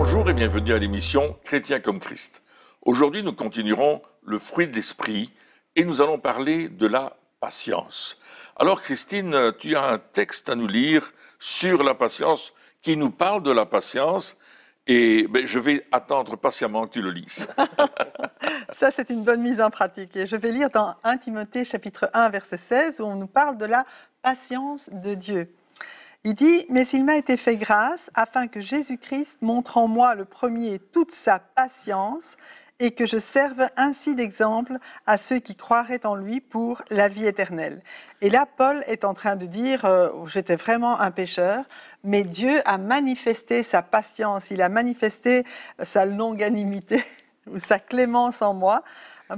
Bonjour et bienvenue à l'émission Chrétien comme Christ. Aujourd'hui, nous continuerons le fruit de l'esprit et nous allons parler de la patience. Alors Christine, tu as un texte à nous lire sur la patience qui nous parle de la patience et je vais attendre patiemment que tu le lises. Ça, c'est une bonne mise en pratique. Et je vais lire dans 1 Timothée chapitre 1, verset 16, où on nous parle de la patience de Dieu. Il dit « Mais il m'a été fait grâce, afin que Jésus-Christ montre en moi le premier toute sa patience, et que je serve ainsi d'exemple à ceux qui croiraient en lui pour la vie éternelle. » Et là, Paul est en train de dire j'étais vraiment un pécheur, mais Dieu a manifesté sa patience, il a manifesté sa longanimité, ou sa clémence en moi,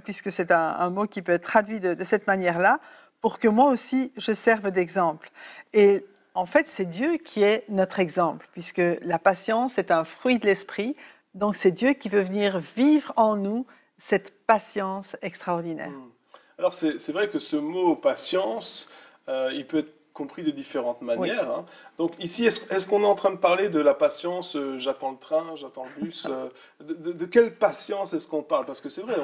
puisque c'est un mot qui peut être traduit de cette manière-là, pour que moi aussi je serve d'exemple. Et en fait, c'est Dieu qui est notre exemple, puisque la patience est un fruit de l'esprit, donc c'est Dieu qui veut venir vivre en nous cette patience extraordinaire. Alors c'est vrai que ce mot patience, il peut être compris de différentes manières. Oui. Hein. Donc ici, est-ce qu'on est en train de parler de la patience, j'attends le train, j'attends le bus, de quelle patience est-ce qu'on parle? Parce que c'est vrai,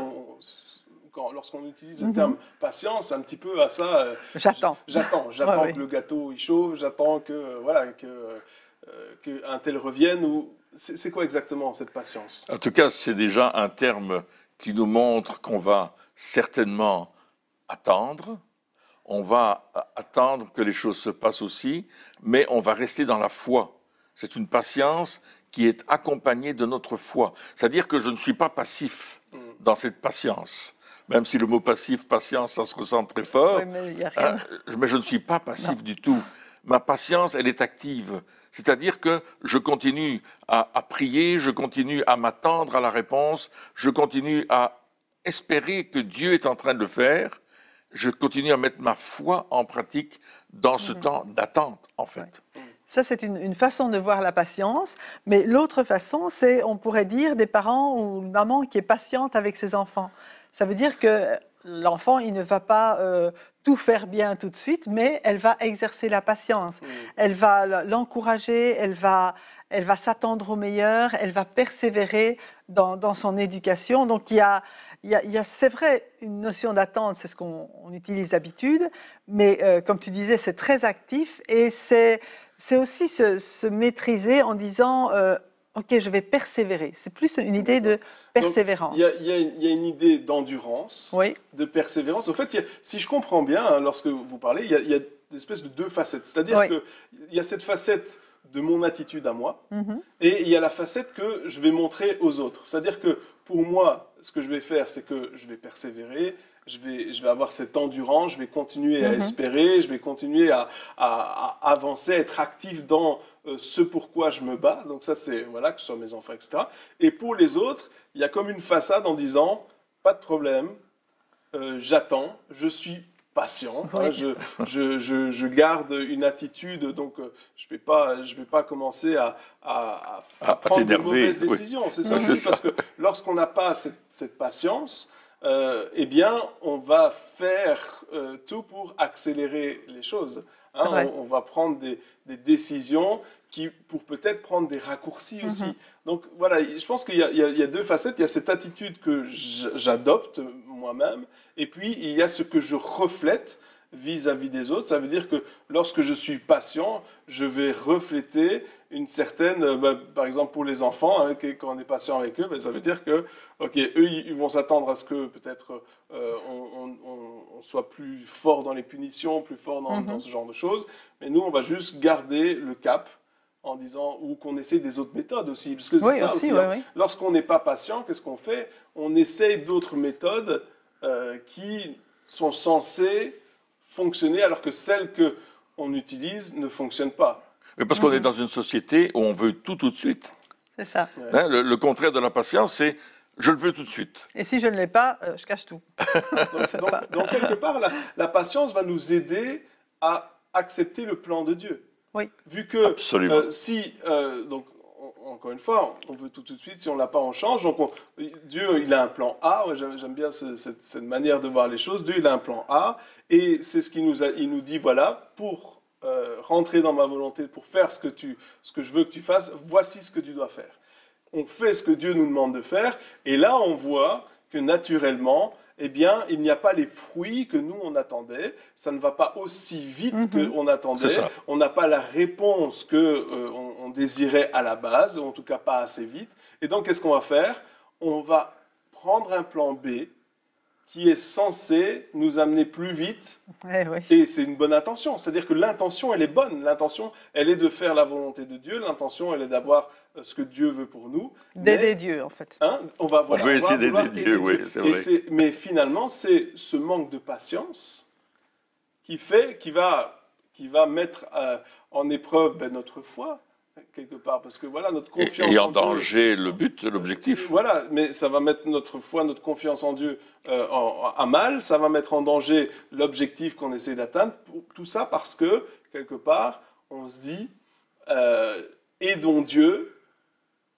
lorsqu'on utilise le terme patience, c'est un petit peu à ça. J'attends ouais, que le gâteau il chauffe, j'attends que voilà qu'un tel revienne. Ou c'est quoi exactement cette patience? En tout cas, c'est déjà un terme qui nous montre qu'on va certainement attendre. On va attendre que les choses se passent aussi, mais on va rester dans la foi. C'est une patience qui est accompagnée de notre foi. C'est-à-dire que je ne suis pas passif dans cette patience. Même si le mot passif, patience, ça se ressent très fort, oui, mais je ne suis pas passif du tout. Ma patience, elle est active. C'est-à-dire que je continue à prier, je continue à m'attendre à la réponse, je continue à espérer que Dieu est en train de le faire, je continue à mettre ma foi en pratique dans ce temps d'attente, en fait. Ouais. Ça, c'est une façon de voir la patience, mais l'autre façon, c'est, on pourrait dire, des parents ou une maman qui est patiente avec ses enfants. Ça veut dire que l'enfant, il ne va pas tout faire bien tout de suite, mais elle va exercer la patience. Elle va l'encourager, elle va s'attendre au meilleur, elle va persévérer dans son éducation. Donc, il y a c'est vrai, une notion d'attente, c'est ce qu'on utilise d'habitude, mais comme tu disais, c'est très actif et c'est aussi se maîtriser en disant ok, je vais persévérer. C'est plus une idée de persévérance. Il y a une idée d'endurance, oui, de persévérance. En fait, si je comprends bien, hein, lorsque vous parlez, il y a une espèce de deux facettes. C'est-à-dire qu'il y a cette facette de mon attitude à moi, et il y a la facette que je vais montrer aux autres. C'est-à-dire que pour moi, ce que je vais faire, c'est que je vais persévérer, je vais avoir cette endurance, je vais continuer à espérer, je vais continuer à avancer, à être actif dans ce pourquoi je me bats. Donc ça, c'est, voilà, que ce soit mes enfants, etc. Et pour les autres, il y a comme une façade en disant, pas de problème, j'attends, je suis patient, hein, je garde une attitude, donc je vais pas commencer à prendre de mauvaises décisions. Oui. C'est ça aussi, parce que lorsqu'on n'a pas cette patience, eh bien, on va faire tout pour accélérer les choses. Hein, on va prendre des décisions pour peut-être prendre des raccourcis aussi. Donc voilà, je pense qu'il y a deux facettes. Il y a cette attitude que j'adopte moi-même, et puis il y a ce que je reflète vis-à-vis des autres. Ça veut dire que lorsque je suis patient, je vais refléter une certaine, par exemple pour les enfants, hein, quand on est patient avec eux, ça veut dire que, ok, eux ils vont s'attendre à ce que peut-être on soit plus fort dans les punitions, plus fort dans ce genre de choses, mais nous on va juste garder le cap en disant, ou qu'on essaie des autres méthodes aussi, parce que c'est ça aussi, hein. Lorsqu'on n'est pas patient, qu'est-ce qu'on fait? On essaye d'autres méthodes qui sont censées fonctionner alors que celles qu'on utilise ne fonctionnent pas. Mais parce qu'on est dans une société où on veut tout de suite. C'est ça. Hein, le contraire de la patience, c'est je le veux tout de suite. Et si je ne l'ai pas, je cache tout. donc quelque part, la patience va nous aider à accepter le plan de Dieu. Oui. Vu que donc, encore une fois, on veut tout de suite, si on ne l'a pas, on change. Donc Dieu, il a un plan A. J'aime bien cette manière de voir les choses. Dieu, il a un plan A. Et c'est ce qu'il nous dit, voilà, pour rentrer dans ma volonté, pour faire ce que je veux que tu fasses, voici ce que tu dois faire. on fait ce que Dieu nous demande de faire, et là on voit que naturellement, eh bien, il n'y a pas les fruits que nous on attendait, ça ne va pas aussi vite qu'on attendait, on n'a pas la réponse qu'on désirait à la base, ou en tout cas pas assez vite, et donc qu'est-ce qu'on va faire? On va prendre un plan B, qui est censé nous amener plus vite, et c'est une bonne intention. C'est-à-dire que l'intention, elle est bonne. L'intention, elle est de faire la volonté de Dieu. L'intention, elle est d'avoir ce que Dieu veut pour nous. D'aider Dieu, en fait. Hein, on veut essayer d'aider Dieu, oui, c'est vrai. Mais finalement, c'est ce manque de patience qui va mettre en épreuve notre foi, quelque part, parce que voilà, notre confiance et en danger le but, l'objectif. Voilà, mais ça va mettre notre foi, notre confiance en Dieu à mal, ça va mettre en danger l'objectif qu'on essaie d'atteindre, tout ça parce que, quelque part, on se dit, aidons Dieu,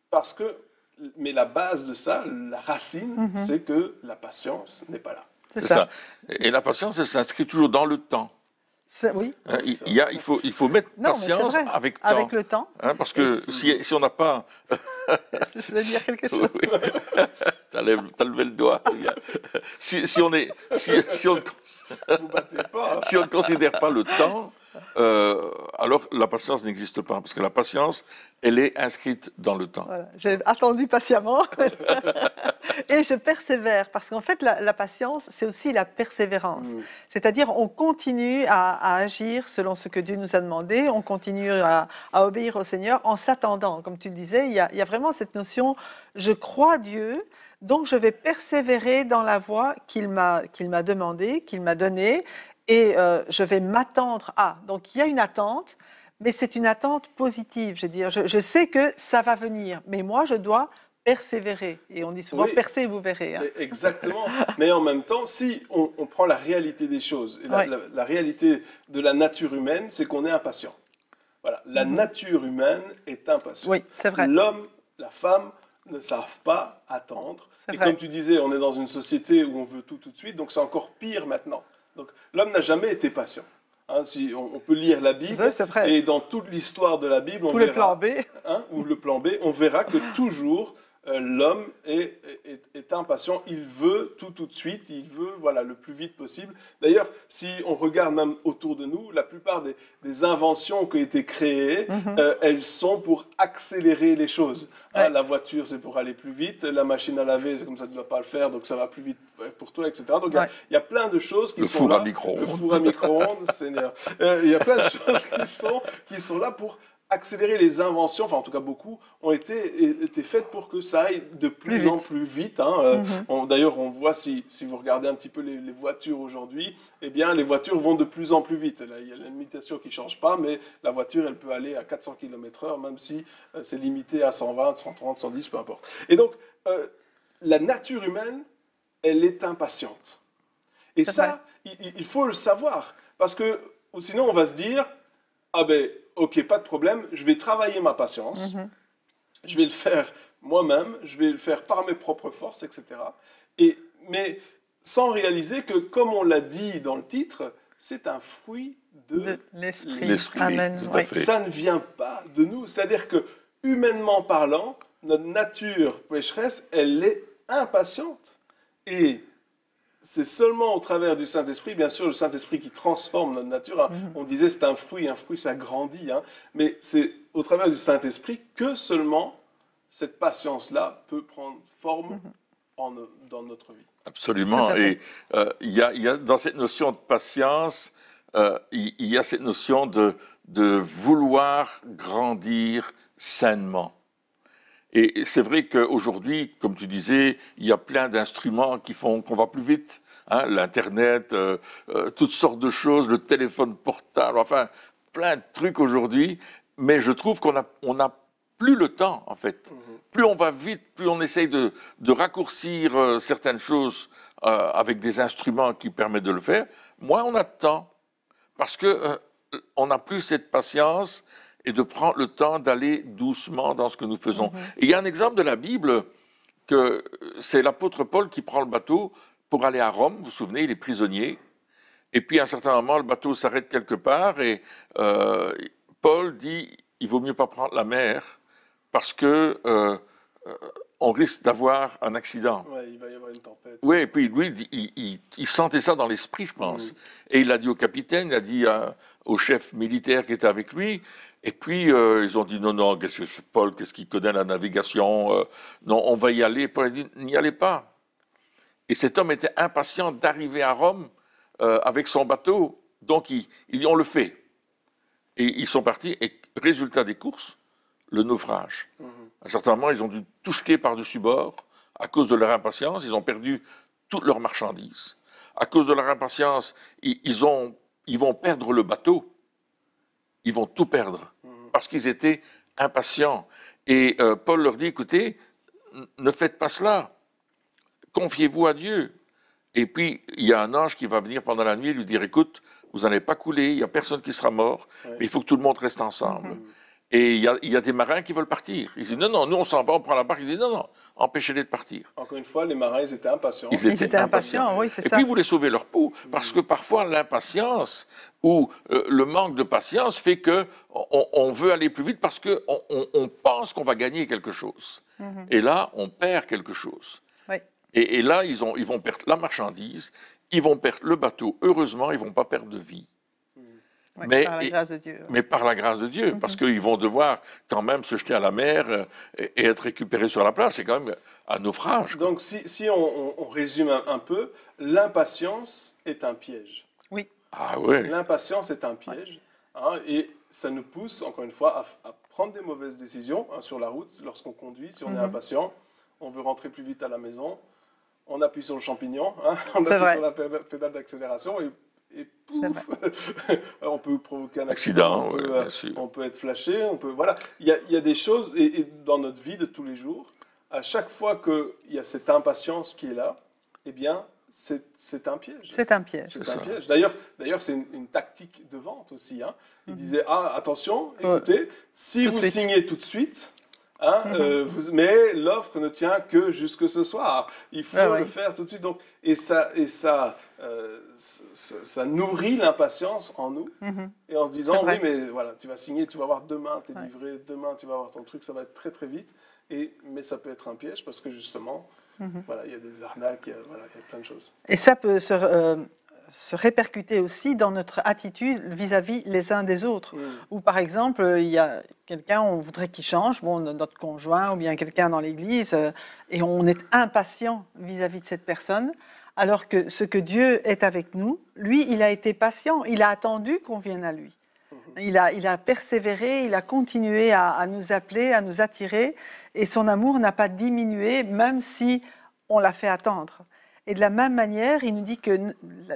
parce que, mais la base de ça, la racine, c'est que la patience n'est pas là. C'est ça. Et la patience, elle s'inscrit toujours dans le temps. Oui. Il faut mettre patience avec le temps. Hein, parce que si on n'a pas... Je veux dire quelque chose. Oui. T'as levé le doigt. Si on ne considère pas le temps, alors la patience n'existe pas. Parce que la patience, elle est inscrite dans le temps. Voilà. J'ai attendu patiemment. Et je persévère. Parce qu'en fait, la patience, c'est aussi la persévérance. C'est-à-dire, on continue à agir selon ce que Dieu nous a demandé. On continue à obéir au Seigneur en s'attendant. Comme tu le disais, il y a vraiment cette notion, je crois Dieu, donc je vais persévérer dans la voie qu'il m'a demandé, qu'il m'a donnée, et je vais m'attendre à. Donc il y a une attente, mais c'est une attente positive. Je veux dire, je sais que ça va venir, mais moi je dois persévérer. Et on dit souvent, percez, vous verrez. Hein. Exactement. Mais en même temps, si on prend la réalité des choses, et la réalité de la nature humaine, c'est qu'on est impatient. Voilà, la nature humaine est impatiente. Oui, c'est vrai. L'homme, la femme ne savent pas attendre. Et comme tu disais, on est dans une société où on veut tout de suite, donc c'est encore pire maintenant. Donc l'homme n'a jamais été patient. Hein, si on peut lire la Bible, et dans toute l'histoire de la Bible, on verra, le plan B. Ou le plan B, on verra que toujours l'homme est impatient, il veut tout de suite, il veut le plus vite possible. D'ailleurs, si on regarde même autour de nous, la plupart des inventions qui ont été créées, elles sont pour accélérer les choses. Hein, la voiture, c'est pour aller plus vite, la machine à laver, c'est comme ça, tu ne dois pas le faire, donc ça va plus vite pour toi, etc. Donc il y a plein de choses qui sont là. Le four à micro-ondes, Seigneur. Il y a plein de choses qui sont là pour accélérer les inventions, enfin en tout cas beaucoup, ont été faites pour que ça aille de plus en plus vite. Hein. D'ailleurs, on voit, si vous regardez un petit peu les voitures aujourd'hui, eh bien les voitures vont de plus en plus vite. Là, il y a la limitation qui ne change pas, mais la voiture, elle peut aller à 400 km/h, même si c'est limité à 120, 130, 110, peu importe. Et donc, la nature humaine, elle est impatiente. Et ça, il faut le savoir, parce que sinon on va se dire, ah ben, ok, pas de problème, je vais travailler ma patience, je vais le faire moi-même, je vais le faire par mes propres forces, etc. Mais sans réaliser que, comme on l'a dit dans le titre, c'est un fruit de l'esprit. Amen. Tout à fait. Ça ne vient pas de nous. C'est-à-dire que, humainement parlant, notre nature pécheresse, elle est impatiente. Et c'est seulement au travers du Saint-Esprit, bien sûr, le Saint-Esprit qui transforme notre nature. Hein. On disait c'est un fruit ça grandit. Hein. Mais c'est au travers du Saint-Esprit que seulement cette patience-là peut prendre forme dans notre vie. Absolument. Et il y a dans cette notion de patience, il y a cette notion de vouloir grandir sainement. Et c'est vrai qu'aujourd'hui, comme tu disais, il y a plein d'instruments qui font qu'on va plus vite. Hein, l'Internet, toutes sortes de choses, le téléphone portable, enfin, plein de trucs aujourd'hui. Mais je trouve qu'on n'a plus le temps, en fait. Plus on va vite, plus on essaye de raccourcir certaines choses avec des instruments qui permettent de le faire, moins on a de temps. Parce qu'on n'a plus cette patience et de prendre le temps d'aller doucement dans ce que nous faisons. Et il y a un exemple de la Bible, que c'est l'apôtre Paul qui prend le bateau pour aller à Rome. Vous vous souvenez, il est prisonnier. Et puis à un certain moment, le bateau s'arrête quelque part et Paul dit, il vaut mieux pas prendre la mer parce que on risque d'avoir un accident. Ouais, il va y avoir une tempête. Oui, et puis lui, il sentait ça dans l'esprit, je pense. Et il l'a dit au capitaine, il a dit au chef militaire qui était avec lui. Et puis, ils ont dit, non, qu'est-ce que c'est Paul, qu'est-ce qu'il connaît la navigation non, on va y aller. Paul a dit, n'y allez pas. Et cet homme était impatient d'arriver à Rome avec son bateau. Donc, il dit, on le fait. Et ils sont partis. Et résultat des courses, le naufrage. À un certain moment, ils ont dû tout jeter par-dessus bord à cause de leur impatience. Ils ont perdu toutes leurs marchandises. À cause de leur impatience, ils vont perdre le bateau. Ils vont tout perdre parce qu'ils étaient impatients. Et Paul leur dit, écoutez, ne faites pas cela. Confiez-vous à Dieu. Et puis, il y a un ange qui va venir pendant la nuit et lui dire, écoute, vous n'allez pas couler, il n'y a personne qui sera mort, mais il faut que tout le monde reste ensemble. Et il y a des marins qui veulent partir. Ils disent, non, nous on s'en va, on prend la barque. Il dit, non, empêchez-les de partir. Encore une fois, les marins, ils étaient impatients. Ils étaient impatients, oui, c'est ça. Et puis, ils voulaient sauver leur peau, parce que parfois, l'impatience ou le manque de patience fait qu'on veut aller plus vite parce qu'on pense qu'on va gagner quelque chose. Et là, on perd quelque chose. Oui. Et là, ils vont perdre la marchandise, ils vont perdre le bateau. Heureusement, ils ne vont pas perdre de vie. Oui, par la grâce de Dieu. Mais par la grâce de Dieu, parce qu'ils vont devoir quand même se jeter à la mer et être récupérés sur la plage. C'est quand même un naufrage. Donc, si on résume un peu, l'impatience est un piège. Oui. Ah oui. L'impatience est un piège. Hein, et ça nous pousse, encore une fois, à prendre des mauvaises décisions sur la route. Lorsqu'on conduit, si on est impatient, on veut rentrer plus vite à la maison, on appuie sur le champignon, on appuie sur la pédale d'accélération et pouf, on peut provoquer un accident, on peut être flashé, voilà. Il y a des choses, et dans notre vie de tous les jours, à chaque fois qu'il y a cette impatience qui est là, eh bien, c'est un piège. C'est un piège. C'est un piège. D'ailleurs, c'est une tactique de vente aussi. Hein. Il disait, attention, écoutez, si vous signez tout de suite, mais l'offre ne tient que jusque ce soir. Il faut le faire tout de suite. Donc, et ça nourrit l'impatience en nous. Et en se disant, oui, mais voilà, tu vas signer, tu vas avoir demain, tu es livré, demain, tu vas avoir ton truc, ça va être très très vite. Mais ça peut être un piège parce que justement, voilà, il y a des arnaques, il y a plein de choses. Et ça peut se répercuter aussi dans notre attitude vis-à-vis les uns des autres. Ou par exemple, il y a quelqu'un, on voudrait qu'il change, notre conjoint ou bien quelqu'un dans l'église, et on est impatient vis-à-vis de cette personne, alors que ce que Dieu est avec nous, lui, il a été patient, il a attendu qu'on vienne à lui. Il a persévéré, il a continué à nous appeler, à nous attirer, et son amour n'a pas diminué, même si on l'a fait attendre. Et de la même manière, il nous dit que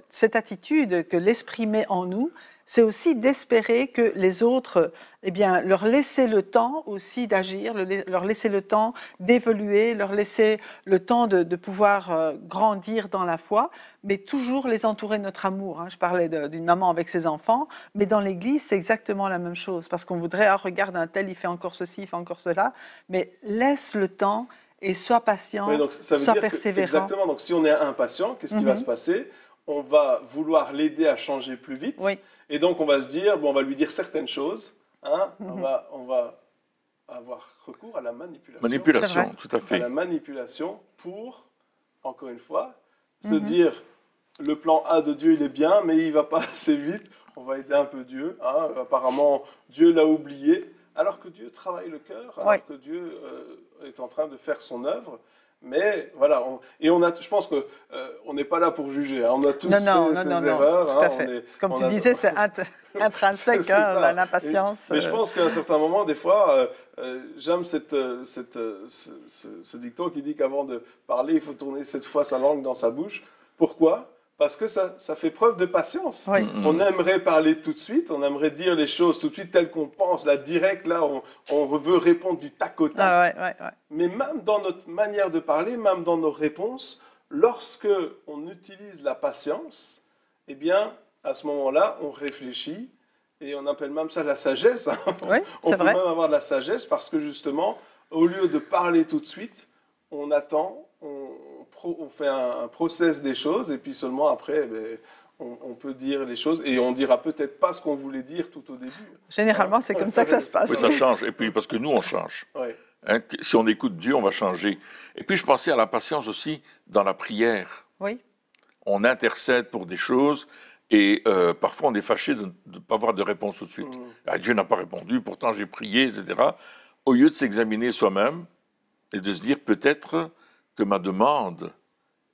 cette attitude que l'Esprit met en nous, c'est aussi d'espérer que les autres, leur laisser le temps aussi d'agir, leur laisser le temps d'évoluer, leur laisser le temps de pouvoir grandir dans la foi, mais toujours les entourer de notre amour. Je parlais d'une maman avec ses enfants, mais dans l'Église, c'est exactement la même chose, parce qu'on voudrait, regarde un tel, il fait encore ceci, il fait encore cela, mais laisse le temps et sois patient, sois persévérant. Exactement, donc si on est impatient, qu'est-ce qui va se passer? On va vouloir l'aider à changer plus vite. Oui. Et donc, on va se dire, on va lui dire certaines choses. On va avoir recours à la manipulation. Manipulation, tout à fait. À la manipulation pour, encore une fois, se dire, le plan A de Dieu, il est bien, mais il ne va pas assez vite. On va aider un peu Dieu. Apparemment, Dieu l'a oublié. Alors que Dieu travaille le cœur, alors que Dieu est en train de faire son œuvre. Mais voilà, je pense qu'on n'est pas là pour juger. On a tous fait ces erreurs. Tout à fait. Comme tu disais, c'est intrinsèque, l'impatience. Mais je pense qu'à un certain moment, des fois, j'aime ce dicton qui dit qu'avant de parler, il faut tourner 7 fois sa langue dans sa bouche. Pourquoi ? Parce que ça fait preuve de patience. Oui. On aimerait parler tout de suite, on aimerait dire les choses tout de suite telles qu'on pense, là, direct, là, on veut répondre du tac au tac. Mais même dans notre manière de parler, même dans nos réponses, lorsque on utilise la patience, eh bien, à ce moment-là, on réfléchit et on appelle même ça la sagesse. Oui, on peut même avoir de la sagesse parce que justement, au lieu de parler tout de suite, on attend, on fait un process des choses et puis seulement après, on peut dire les choses et on dira peut-être pas ce qu'on voulait dire tout au début. Généralement, c'est comme ça que ça se passe. Oui, ça change. Et puis parce que nous, on change. Ouais. Hein, si on écoute Dieu, on va changer. Et puis je pensais à la patience aussi dans la prière. Oui. On intercède pour des choses et parfois on est fâché de ne pas avoir de réponse tout de suite. Ah, Dieu n'a pas répondu, pourtant j'ai prié, etc. Au lieu de s'examiner soi-même et de se dire peut-être que ma demande,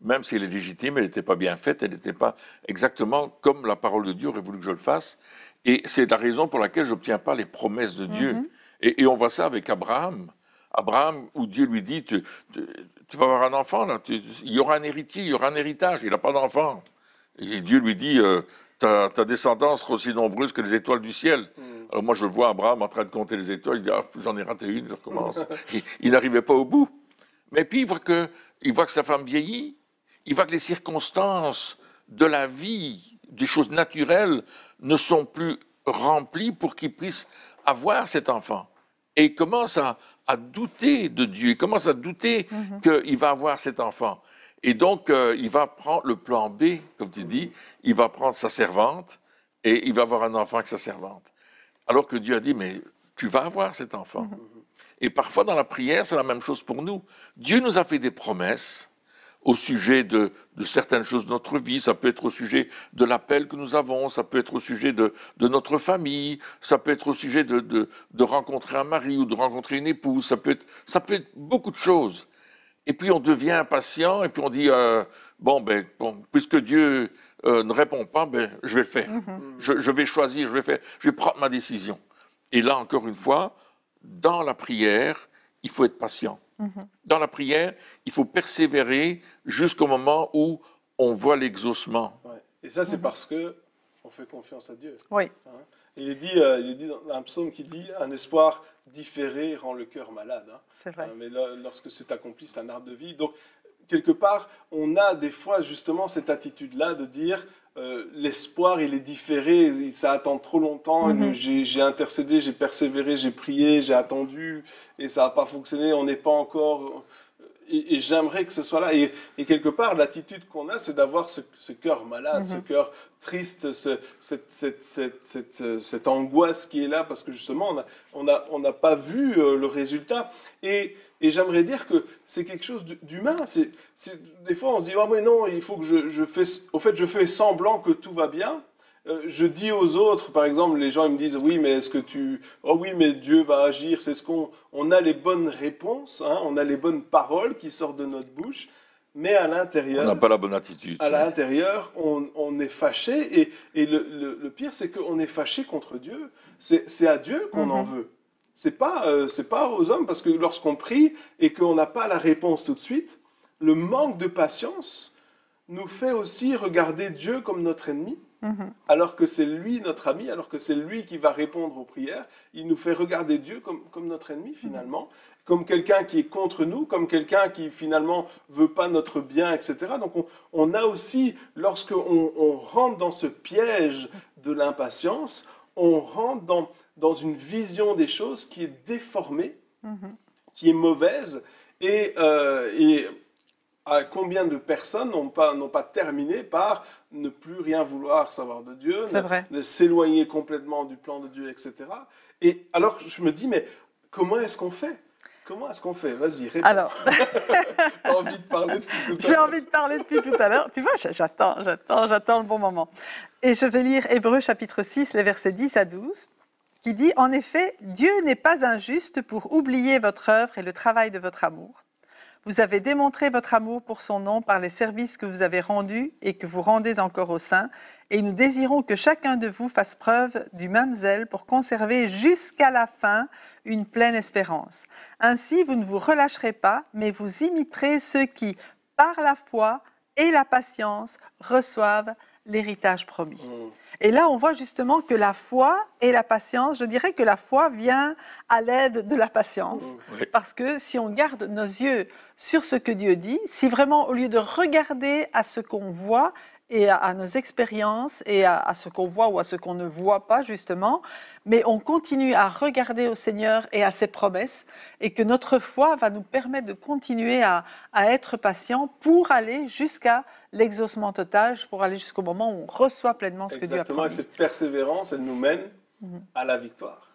même si elle est légitime, elle n'était pas bien faite, elle n'était pas exactement comme la parole de Dieu aurait voulu que je le fasse. Et c'est la raison pour laquelle je n'obtiens pas les promesses de Dieu. Et on voit ça avec Abraham. Abraham, où Dieu lui dit, tu vas avoir un enfant, là, il y aura un héritier, il y aura un héritage, il n'a pas d'enfant. Et Dieu lui dit, ta descendance sera aussi nombreuse que les étoiles du ciel. Alors moi, je vois Abraham en train de compter les étoiles, il dit, ah, j'en ai raté une, je recommence. Il n'arrivait pas au bout. Mais puis, il voit que sa femme vieillit, il voit que les circonstances de la vie, des choses naturelles, ne sont plus remplies pour qu'il puisse avoir cet enfant. Et il commence à douter de Dieu, il commence à douter qu'il va avoir cet enfant. Et donc, il va prendre le plan B, comme tu dis, il va prendre sa servante et il va avoir un enfant avec sa servante. Alors que Dieu a dit, mais tu vas avoir cet enfant. Et parfois, dans la prière, c'est la même chose pour nous. Dieu nous a fait des promesses au sujet de certaines choses de notre vie. Ça peut être au sujet de l'appel que nous avons, ça peut être au sujet de notre famille, ça peut être au sujet de rencontrer un mari ou de rencontrer une épouse, ça peut être beaucoup de choses. Et puis on devient impatient et puis on dit, bon, puisque Dieu ne répond pas, je vais le faire. Je vais choisir, je vais prendre ma décision. Et là, encore une fois, dans la prière, il faut être patient. Dans la prière, il faut persévérer jusqu'au moment où on voit l'exaucement. Ouais. Et ça, c'est parce qu'on fait confiance à Dieu. Oui. Hein? Il est dit dans un psaume qui dit « Un espoir différé rend le cœur malade. » C'est vrai. Mais là, lorsque c'est accompli, c'est un arbre de vie. Donc, quelque part, on a des fois justement cette attitude-là de dire l'espoir, il est différé, ça attend trop longtemps, j'ai intercédé, j'ai persévéré, j'ai prié, j'ai attendu, et ça n'a pas fonctionné, on n'est pas encore... Et j'aimerais que ce soit là. Et quelque part, l'attitude qu'on a, c'est d'avoir ce cœur malade, ce cœur triste, cette angoisse qui est là, parce que justement, on n'a pas vu le résultat. Et j'aimerais dire que c'est quelque chose d'humain. Des fois, on se dit, ah mais non, il faut que je fais semblant que tout va bien. Je dis aux autres, par exemple, les gens ils me disent, oui, mais oh oui, mais Dieu va agir, c'est ce on a les bonnes réponses, hein, on a les bonnes paroles qui sortent de notre bouche, mais à l'intérieur... On n'a pas la bonne attitude. À l'intérieur, on est fâché, et le pire, c'est qu'on est fâché contre Dieu. C'est à Dieu qu'on en veut. C'est pas aux hommes, parce que lorsqu'on prie et qu'on n'a pas la réponse tout de suite, le manque de patience nous fait aussi regarder Dieu comme notre ennemi. Alors que c'est lui notre ami, alors que c'est lui qui va répondre aux prières, il nous fait regarder Dieu comme notre ennemi finalement, comme quelqu'un qui est contre nous, comme quelqu'un qui finalement veut pas notre bien, etc. Donc on a aussi, lorsqu'on rentre dans ce piège de l'impatience, on rentre dans une vision des choses qui est déformée, qui est mauvaise, et combien de personnes n'ont pas terminé par ne plus rien vouloir savoir de Dieu, de s'éloigner complètement du plan de Dieu, etc. Et alors, je me dis, mais comment est-ce qu'on fait ? Comment est-ce qu'on fait ? Vas-y, réponds. Alors, t'as envie de parler depuis tout à l'heure. J'ai envie de parler depuis tout à l'heure. Tu vois, j'attends le bon moment. Et je vais lire Hébreux chapitre 6, les versets 10 à 12, qui dit « En effet, Dieu n'est pas injuste pour oublier votre œuvre et le travail de votre amour. Vous avez démontré votre amour pour son nom par les services que vous avez rendus et que vous rendez encore aux saints, et nous désirons que chacun de vous fasse preuve du même zèle pour conserver jusqu'à la fin une pleine espérance. Ainsi, vous ne vous relâcherez pas, mais vous imiterez ceux qui, par la foi et la patience, reçoivent l'héritage promis. » Et là, on voit justement que la foi et la patience, je dirais que la foi vient à l'aide de la patience. Parce que si on garde nos yeux sur ce que Dieu dit, si vraiment, au lieu de regarder à ce qu'on voit et à nos expériences et à ce qu'on voit ou à ce qu'on ne voit pas, justement, mais on continue à regarder au Seigneur et à ses promesses, et que notre foi va nous permettre de continuer à être patient pour aller jusqu'à l'exaucement total, pour aller jusqu'au moment où on reçoit pleinement ce que Dieu a promis. Exactement, et cette persévérance, elle nous mène à la victoire.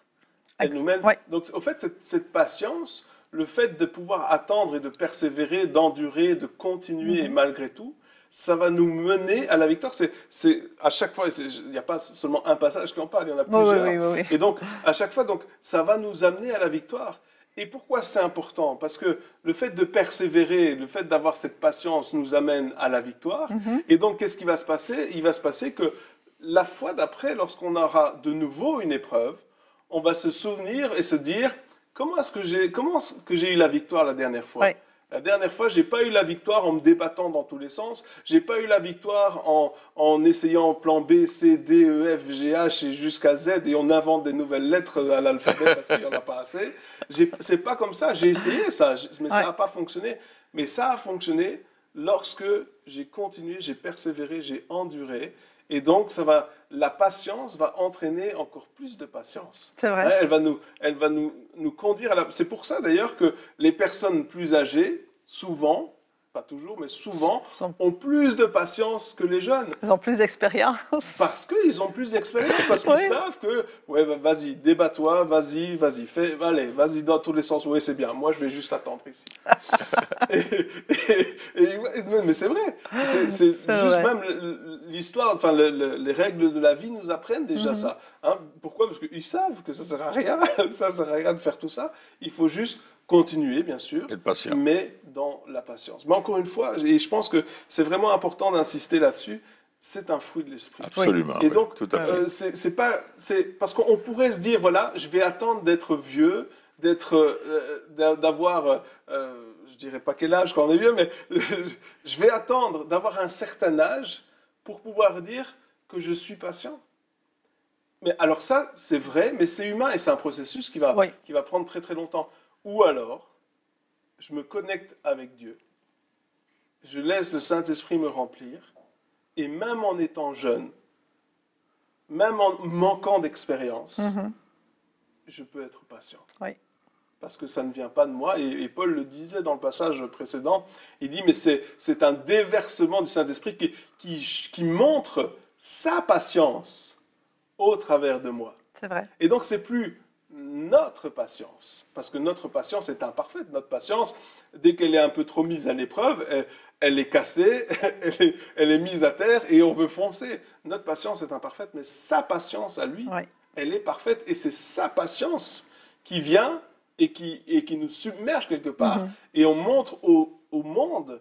Elle nous mène... Donc, au fait, cette patience le fait de pouvoir attendre et de persévérer, d'endurer, de continuer malgré tout, ça va nous mener à la victoire. C'est à chaque fois, il n'y a pas seulement un passage qui en parle, il y en a plusieurs. Oui. Et donc, à chaque fois, donc, ça va nous amener à la victoire. Et pourquoi c'est important? Parce que le fait de persévérer, le fait d'avoir cette patience nous amène à la victoire. Et donc, qu'est-ce qui va se passer? Il va se passer que la fois d'après, lorsqu'on aura de nouveau une épreuve, on va se souvenir et se dire, comment est-ce que j'ai eu la victoire la dernière fois? La dernière fois, je n'ai pas eu la victoire en me débattant dans tous les sens. Je n'ai pas eu la victoire en essayant plan B, C, D, E, F, G, H et jusqu'à Z et on invente des nouvelles lettres à l'alphabet parce qu'il n'y en a pas assez. C'est pas comme ça. J'ai essayé ça, mais ça n'a pas fonctionné. Mais ça a fonctionné lorsque j'ai continué, j'ai persévéré, j'ai enduré. Et donc, la patience va entraîner encore plus de patience. C'est vrai. Elle va nous conduire à la... C'est pour ça d'ailleurs que les personnes plus âgées, souvent, pas toujours, mais souvent, ont plus de patience que les jeunes. Ils ont plus d'expérience. Parce qu'ils ont plus d'expérience, parce qu'ils savent que, ouais, vas-y, débat-toi, vas-y, allez, vas-y dans tous les sens. Oui, c'est bien, moi je vais juste attendre ici. Mais c'est vrai, c'est juste vrai. Même l'histoire, enfin les règles de la vie nous apprennent déjà ça. Hein? Pourquoi? Parce qu'ils savent que ça ne sert à rien, ça sert à rien de faire tout ça. Il faut juste continuer, bien sûr, mais dans la patience. Mais encore une fois, et je pense que c'est vraiment important d'insister là-dessus, c'est un fruit de l'esprit. Absolument. Et donc, tout à fait. c'est parce qu'on pourrait se dire, voilà, je vais attendre d'être vieux, d'avoir, je dirais pas quel âge quand on est vieux, mais je vais attendre d'avoir un certain âge pour pouvoir dire que je suis patient. Mais alors ça, c'est vrai, mais c'est humain et c'est un processus qui va prendre très très longtemps. Ou alors, je me connecte avec Dieu, je laisse le Saint-Esprit me remplir, et même en étant jeune, même en manquant d'expérience, je peux être patient. Parce que ça ne vient pas de moi, et Paul le disait dans le passage précédent, il dit, mais c'est un déversement du Saint-Esprit qui montre sa patience au travers de moi. C'est vrai. Et donc, c'est plus notre patience, parce que notre patience est imparfaite. Notre patience, dès qu'elle est un peu trop mise à l'épreuve, elle est cassée, elle est mise à terre et on veut foncer. Notre patience est imparfaite, mais sa patience à lui, elle est parfaite. Et c'est sa patience qui vient et qui nous submerge quelque part. Et on montre au monde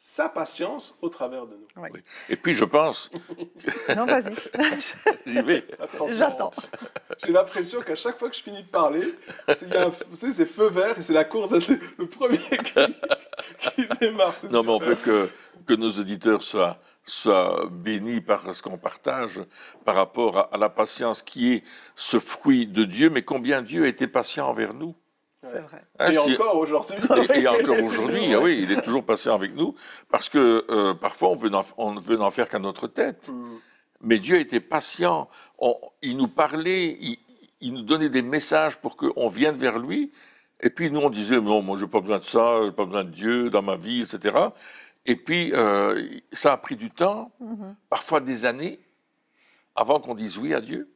sa patience au travers de nous. Oui. Et puis je pense... Non, vas-y. J'y vais. J'attends. J'ai l'impression qu'à chaque fois que je finis de parler, c'est feu vert et c'est la course, c'est le premier qui démarre. Non, mais on fait que nos auditeurs soient bénis par ce qu'on partage par rapport à la patience qui est ce fruit de Dieu, mais combien Dieu a été patient envers nous. C'est vrai. Et encore aujourd'hui. Et encore aujourd'hui, oui, il est toujours patient avec nous, parce que parfois on veut n'en faire qu'à notre tête. Mais Dieu était patient, il nous parlait, il nous donnait des messages pour qu'on vienne vers lui, et puis nous on disait, non, moi je n'ai pas besoin de ça, je n'ai pas besoin de Dieu dans ma vie, etc. Et puis ça a pris du temps, parfois des années, avant qu'on dise oui à Dieu,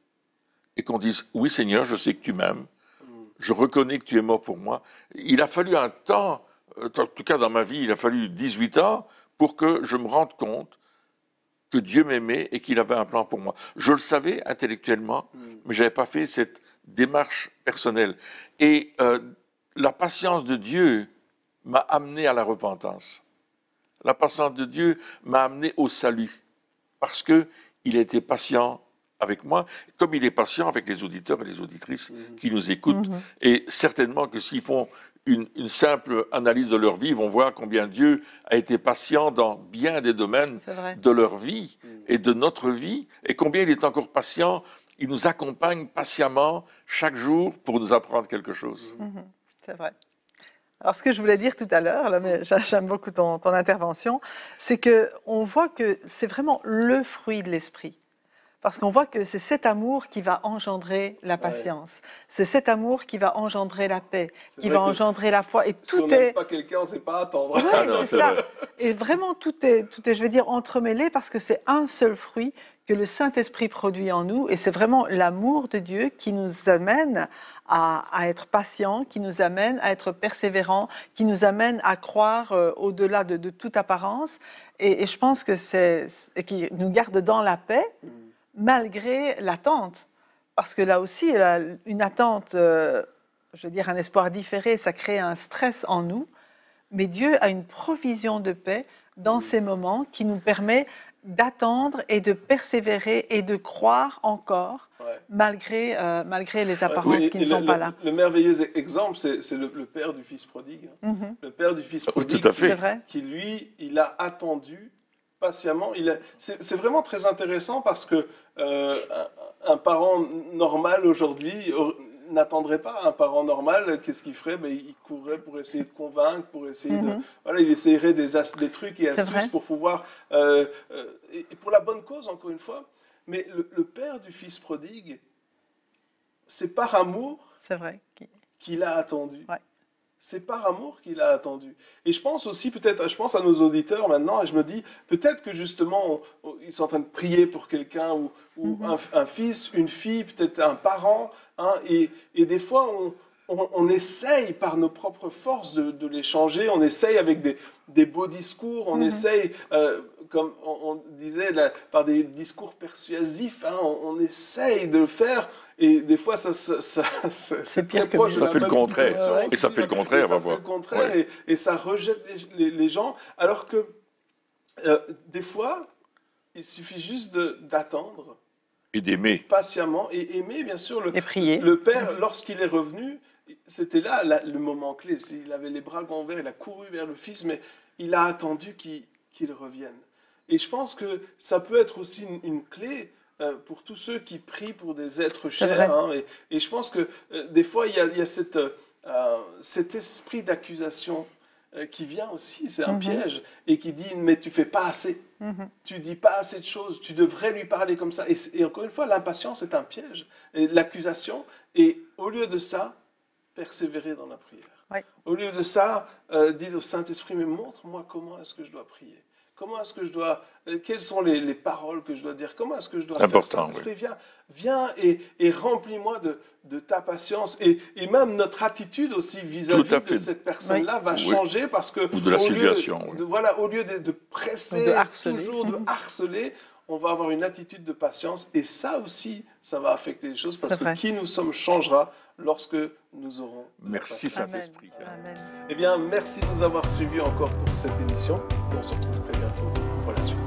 et qu'on dise, oui Seigneur, je sais que tu m'aimes. Je reconnais que tu es mort pour moi. Il a fallu un temps, en tout cas dans ma vie, il a fallu 18 ans pour que je me rende compte que Dieu m'aimait et qu'il avait un plan pour moi. Je le savais intellectuellement, mais je n'avais pas fait cette démarche personnelle. Et la patience de Dieu m'a amené à la repentance. La patience de Dieu m'a amené au salut, parce qu'il a été patient avec moi, comme il est patient avec les auditeurs et les auditrices qui nous écoutent. Et certainement que s'ils font une simple analyse de leur vie, ils vont voir combien Dieu a été patient dans bien des domaines de leur vie et de notre vie, et combien il est encore patient, il nous accompagne patiemment chaque jour pour nous apprendre quelque chose. C'est vrai. Alors, ce que je voulais dire tout à l'heure, mais j'aime beaucoup ton intervention, c'est qu'on voit que c'est vraiment le fruit de l'esprit. Parce qu'on voit que c'est cet amour qui va engendrer la patience. C'est cet amour qui va engendrer la paix, qui va engendrer la foi. Et tout si on n'aime pas quelqu'un, on ne sait pas attendre. Ouais, c'est ça. Et vraiment, tout est, je vais dire, entremêlé parce que c'est un seul fruit que le Saint-Esprit produit en nous. Et c'est vraiment l'amour de Dieu qui nous amène à être patients, qui nous amène à être persévérants, qui nous amène à croire au-delà de toute apparence. Et je pense que qui nous garde dans la paix, malgré l'attente. Parce que là aussi, une attente, je veux dire, un espoir différé, ça crée un stress en nous. Mais Dieu a une provision de paix dans ces moments qui nous permet d'attendre et de persévérer et de croire encore, malgré les apparences qui ne sont pas là. Le merveilleux exemple, c'est le père du fils prodigue. Le père du fils prodigue, tout à fait. Qui lui, il a attendu patiemment. C'est vraiment très intéressant parce que un parent normal aujourd'hui n'attendrait pas. Un parent normal, qu'est-ce qu'il ferait? Il courrait pour essayer de convaincre, pour essayer de... Voilà, il essayerait des trucs et astuces pour pouvoir... et pour la bonne cause, encore une fois. Mais le père du fils prodigue, c'est par amour qu'il a attendu. Ouais. C'est par amour qu'il a attendu. Et je pense aussi, je pense à nos auditeurs maintenant, et je me dis, peut-être que justement, ils sont en train de prier pour quelqu'un, ou un fils, une fille, peut-être un parent, et des fois, on essaye par nos propres forces de les changer, on essaye avec des beaux discours, on essaye, comme on disait, par des discours persuasifs, on essaye de le faire. Et des fois, c'est pire que ça fait le contraire. Et ça fait le contraire, ça fait le contraire, et ça rejette les gens. Alors que des fois, il suffit juste d'attendre. Et d'aimer. Patiemment, et aimer, bien sûr. Et prier. Le père, lorsqu'il est revenu, c'était là le moment clé. Il avait les bras grands ouverts, il a couru vers le fils, mais il a attendu qu'il revienne. Et je pense que ça peut être aussi une clé pour tous ceux qui prient pour des êtres chers. Et je pense que des fois, il y a cet esprit d'accusation qui vient aussi, c'est un piège, et qui dit « mais tu fais pas assez, tu dis pas assez de choses, tu devrais lui parler comme ça ». Et encore une fois, l'impatience est un piège, et l'accusation, et au lieu de ça, persévérer dans la prière. Ouais. Au lieu de ça, dire au Saint-Esprit « mais montre-moi comment est-ce que je dois prier ». Comment est-ce que je dois... Quelles sont les paroles que je dois dire? Comment est-ce que je dois faire? Saint-Esprit, viens et remplis-moi de ta patience. Et même notre attitude aussi vis-à-vis de cette personne-là va changer parce que... Ou de la situation. Au lieu de presser, toujours de harceler, on va avoir une attitude de patience. Et ça aussi, ça va affecter les choses parce que qui nous sommes changera lorsque nous aurons... Merci Saint-Esprit. Eh bien, merci de nous avoir suivis encore pour cette émission. Et on se retrouve très bientôt pour la suite.